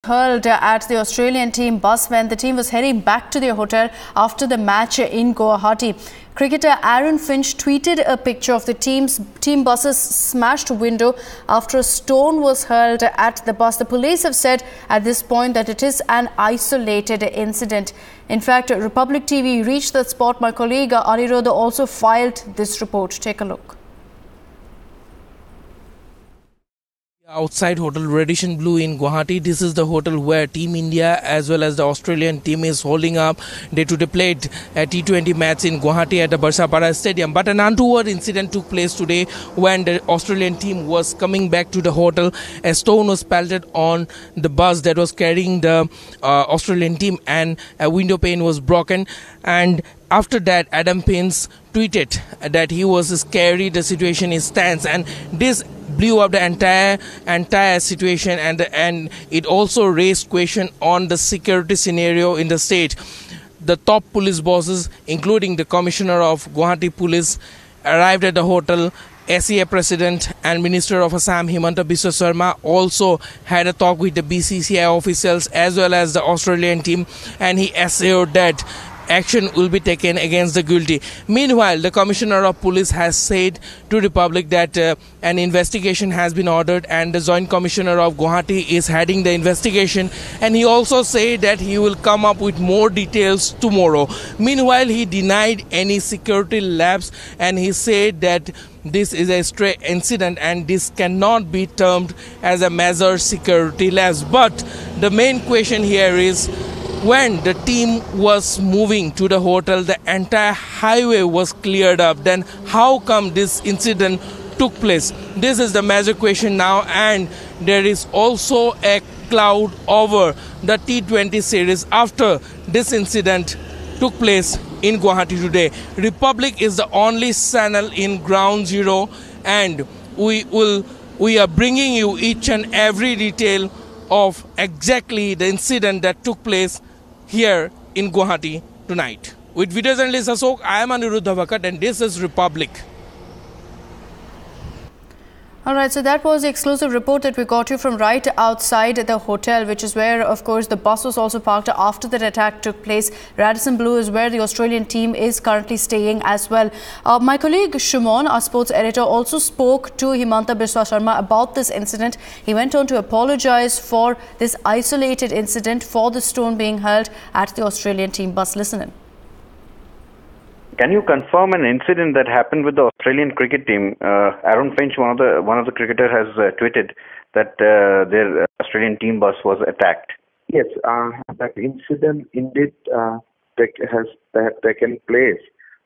hurled at the Australian team bus when the team was heading back to their hotel after the match in Guwahati. Cricketer Aaron Finch tweeted a picture of the team bus's smashed window after a stone was hurled at the bus. The police have said at this point that it is an isolated incident. In fact, Republic TV reached the spot. My colleague Anirudh also filed this report. Take a look. Outside Hotel Radisson Blu in Guwahati. This is the hotel where Team India as well as the Australian team is holding up. They today played a T20 match in Guwahati at the Barsapara Stadium. But an untoward incident took place today when the Australian team was coming back to the hotel. A stone was pelted on the bus that was carrying the Australian team and a window pane was broken. And after that, Adam Payne tweeted that he was scary, the situation is tense, and this blew up the entire situation, and it also raised question on the security scenario in the state. The top police bosses, including the Commissioner of Guwahati Police, arrived at the hotel. SCA President and Minister of Assam Himanta Biswa Sarma also had a talk with the BCCI officials as well as the Australian team, and he assured that action will be taken against the guilty. Meanwhile, the Commissioner of Police has said to the public that an investigation has been ordered and the Joint Commissioner of Guwahati is heading the investigation, and he also said that he will come up with more details tomorrow. Meanwhile, he denied any security lapse and he said that this is a stray incident and this cannot be termed as a major security lapse. But the main question here is, when the team was moving to the hotel, the entire highway was cleared up. Then how come this incident took place? This is the major question now, and there is also a cloud over the T20 series after this incident took place in Guwahati today. Republic is the only channel in Ground Zero, and we are bringing you each and every detail of exactly the incident that took place here in Guwahati tonight. With video journalist Ashok, I am Anirudh Dhavakat and this is Republic. Alright, so that was the exclusive report that we got you from right outside the hotel, which is where, of course, the bus was also parked after that attack took place. Radisson Blu is where the Australian team is currently staying as well. My colleague Shumon, our sports editor, also spoke to Himanta Biswa Sarma about this incident. He went on to apologise for this isolated incident, for the stone being hurled at the Australian team bus. Listen in. Can you confirm an incident that happened with the Australian cricket team? Aaron Finch, one of the cricketers, has tweeted that their Australian team bus was attacked. Yes, that incident indeed has taken place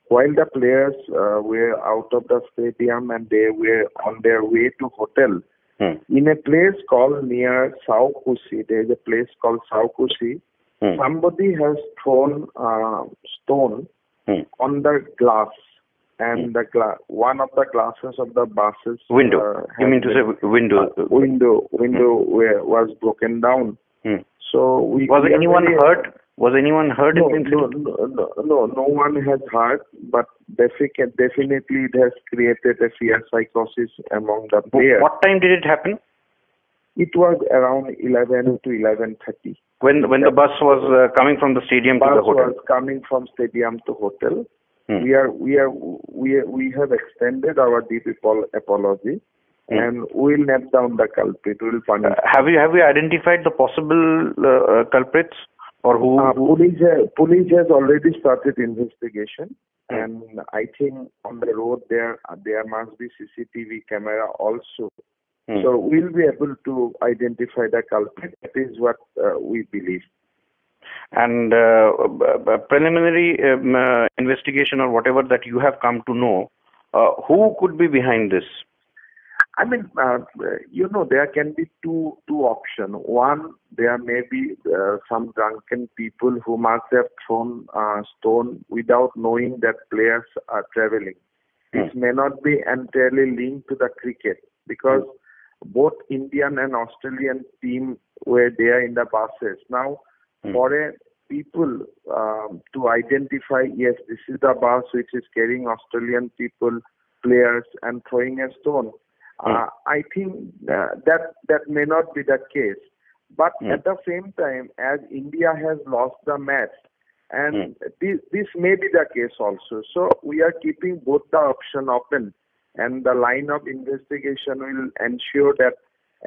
while the players were out of the stadium and they were on their way to hotel. In a place called near Sao Kusi, there is a place called Sao Kusi. Somebody has thrown stone on the glass, and one of the glasses of the buses window. You mean to say window? Window was broken down. So was anyone hurt? Was anyone hurt? No, no one has hurt, but definitely it has created a fear psychosis among the players. What time did it happen? It was around 11 to 11:30. When the bus was coming from the stadium to the hotel. Bus was coming from stadium to hotel. We have extended our deep apology, and we will nail down the culprit. We will punish. Have you identified the possible culprits, or who? Police has already started investigation, and I think on the road there must be CCTV camera also. So we'll be able to identify the culprit. That is what we believe. And preliminary investigation or whatever that you have come to know, who could be behind this? I mean, there can be two options. One, there may be some drunken people who must have thrown stone without knowing that players are traveling. This may not be entirely linked to the cricket, because both Indian and Australian team were there in the buses. Now, for people to identify, yes, this is the bus which is carrying Australian players and throwing a stone, I think that may not be the case. But at the same time, as India has lost the match, and this may be the case also. So we are keeping both the option open, and the line of investigation will ensure that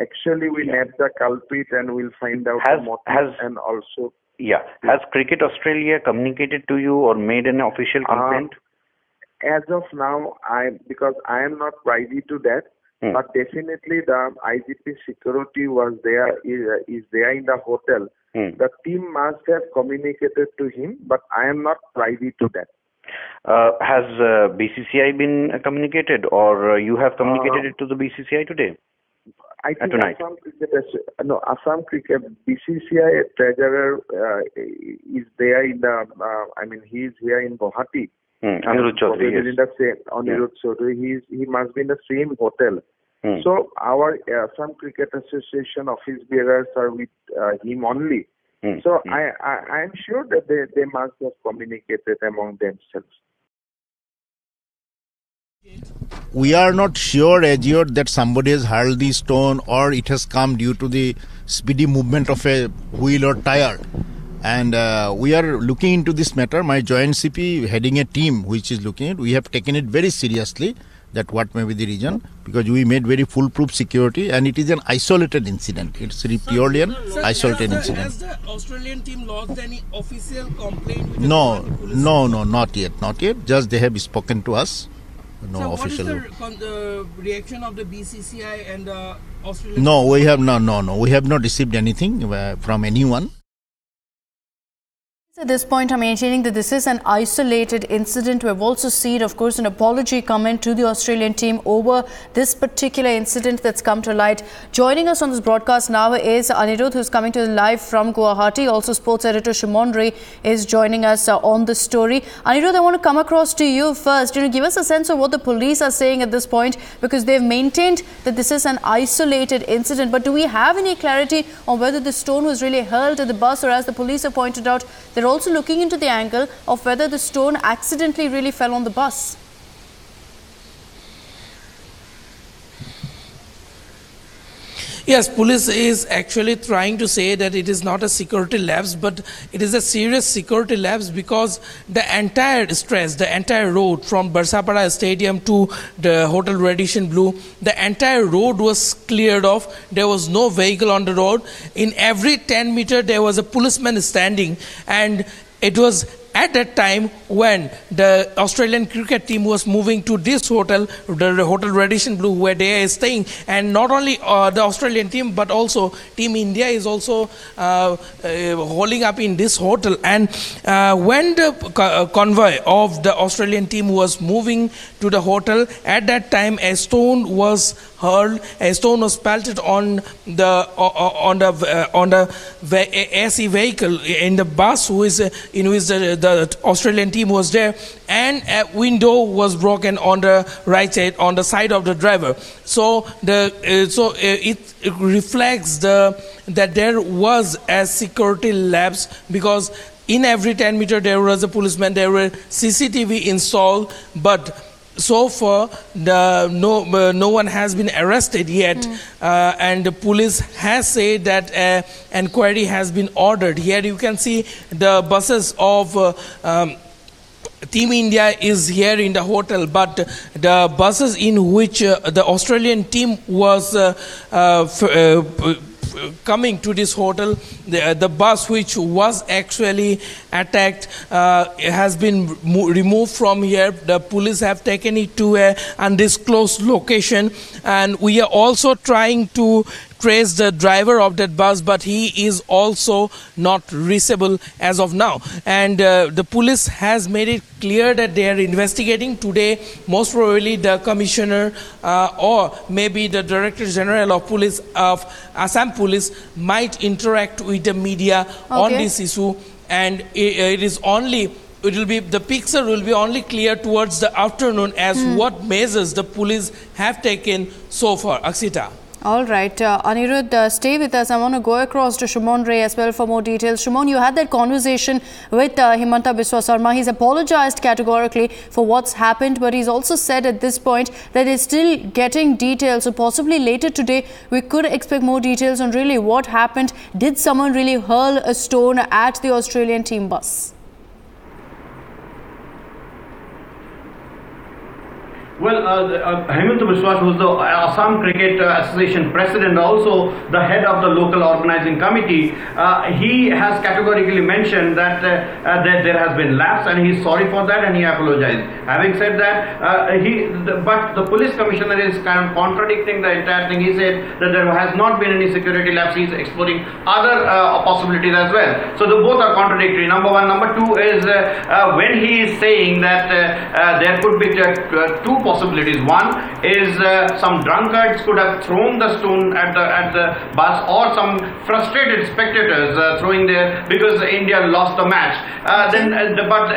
actually we nab the culprit and we'll find out the motive and also. Yeah. Has Cricket Australia communicated to you or made an official complaint? As of now, because I am not privy to that, but definitely the IGP security was there, is there in the hotel. The team must have communicated to him, but I am not privy to that. Has BCCI been communicated, or you have communicated it to the BCCI today? I think tonight. Assam Cricket BCCI treasurer is there in the. He is here in Guwahati. Anirudh Chaudhary. Anirudh Chaudhary. He must be in the same hotel. So our Assam Cricket Association office bearers are with him only. So I am sure that they must have communicated among themselves. We are not sure as yet that somebody has hurled the stone or it has come due to the speedy movement of a wheel or tire. And we are looking into this matter. My joint CP heading a team which is looking at it. We have taken it very seriously, that what may be the reason, because we made very foolproof security and it is an isolated incident. It's purely an isolated incident. Has the Australian team lodged any official complaint with No, not yet. Just they have spoken to us. No so official. What is the reaction of the BCCI and the Australian? No, we have we have not received anything from anyone. At this point, I'm maintaining that this is an isolated incident. We've also seen, of course, an apology comment to the Australian team over this particular incident that's come to light. Joining us on this broadcast now is Anirudh, who's coming to live from Guwahati. Also, sports editor Shimon Ray is joining us on the story. Anirudh, I want to come across to you first. Give us a sense of what the police are saying at this point, because they've maintained that this is an isolated incident. But do we have any clarity on whether the stone was really hurled at the bus, or as the police have pointed out, they're also looking into the angle of whether the stone accidentally really fell on the bus? Yes, police is actually trying to say that it is not a security lapse, but it is a serious security lapse, because the entire stretch, the entire road from Barsapara Stadium to the Hotel Radisson Blu, the entire road was cleared off. There was no vehicle on the road. In every 10 meters, there was a policeman standing, and it was at that time when the Australian cricket team was moving to this hotel, the Hotel Radisson Blu, where they are staying. And not only the Australian team, but also Team India is also holding up in this hotel. And when the convoy of the Australian team was moving to the hotel, at that time a stone was hurled, a stone was pelted on the AC vehicle in the bus, in which the Australian team was there, and a window was broken on the right side, on the side of the driver. So it reflects that there was a security lapse, because in every 10 meters there was a policeman, there were CCTV installed, but so far no one has been arrested yet, and the police has said that inquiry has been ordered. Here you can see the buses of Team India is here in the hotel, but the buses in which the Australian team was coming to this hotel, the bus which was actually attacked has been removed from here. The police have taken it to an undisclosed location, and we are also trying to trace the driver of that bus, but he is also not reachable as of now. And the police has made it clear that they are investigating. Today, most probably the commissioner or maybe the director general of police of Assam Police might interact with the media on this issue, and the picture will be only clear towards the afternoon as what measures the police have taken so far. Aksita. All right, Anirudh, stay with us. I want to go across to Shumon Ray as well for more details. Shumon, you had that conversation with Himanta Biswa Sarma. He's apologized categorically for what's happened, but he's also said at this point that he's still getting details. So possibly later today, we could expect more details on really what happened. Did someone really hurl a stone at the Australian team bus? Well, Himanta Biswa, who's the Assam Cricket Association president, also the head of the local organizing committee, he has categorically mentioned that, that there has been lapse, and he's sorry for that, and he apologized. Having said that, but the police commissioner is kind of contradicting the entire thing. He said that there has not been any security lapse. He's exploring other possibilities as well. So the both are contradictory. Number one. Number two is when he is saying that there could be two possibilities. One is some drunkards could have thrown the stone at the bus, or some frustrated spectators throwing there because India lost the match. But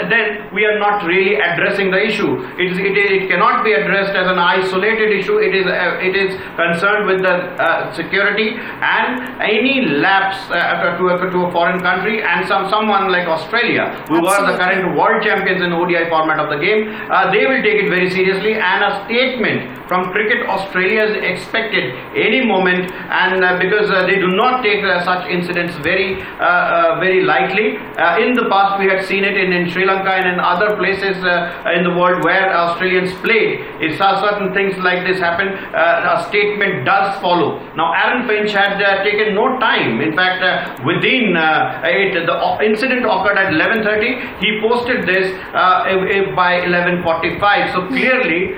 then we are not really addressing the issue. It cannot be addressed as an isolated issue. It is concerned with the security, and any lapse to a foreign country, and someone like Australia, who are the current world champions in ODI format of the game, they will take it very seriously. And a statement from Cricket Australia is expected any moment, and because they do not take such incidents very lightly. In the past, we had seen it in Sri Lanka and in other places in the world where Australians played. If certain things like this happen, a statement does follow. Now, Aaron Finch had taken no time. In fact, within the incident occurred at 11:30. He posted this by 11:45. So clearly,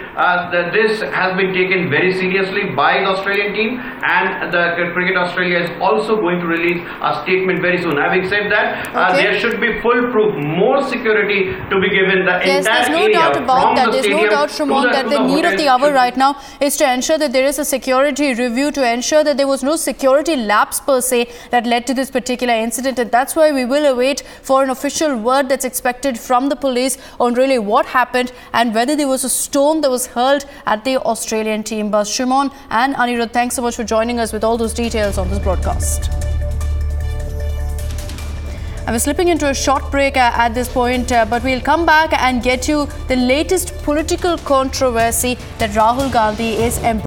this has been taken very seriously by the Australian team, and the Cricket Australia is also going to release a statement very soon. Having said that, there should be foolproof, more security to be given the entire there's no area doubt about that. from the There's no doubt, Shumon, that the need of the hour right now is to ensure that there is a security review, to ensure that there was no security lapse per se that led to this particular incident, and that's why we will await for an official word that's expected from the police on really what happened and whether there was a stone that was hurled at the Australian team bus. Shumon and Anirudh, thanks so much for joining us with all those details on this broadcast. I was slipping into a short break at this point, but we'll come back and get you the latest political controversy that Rahul Gandhi is embracing.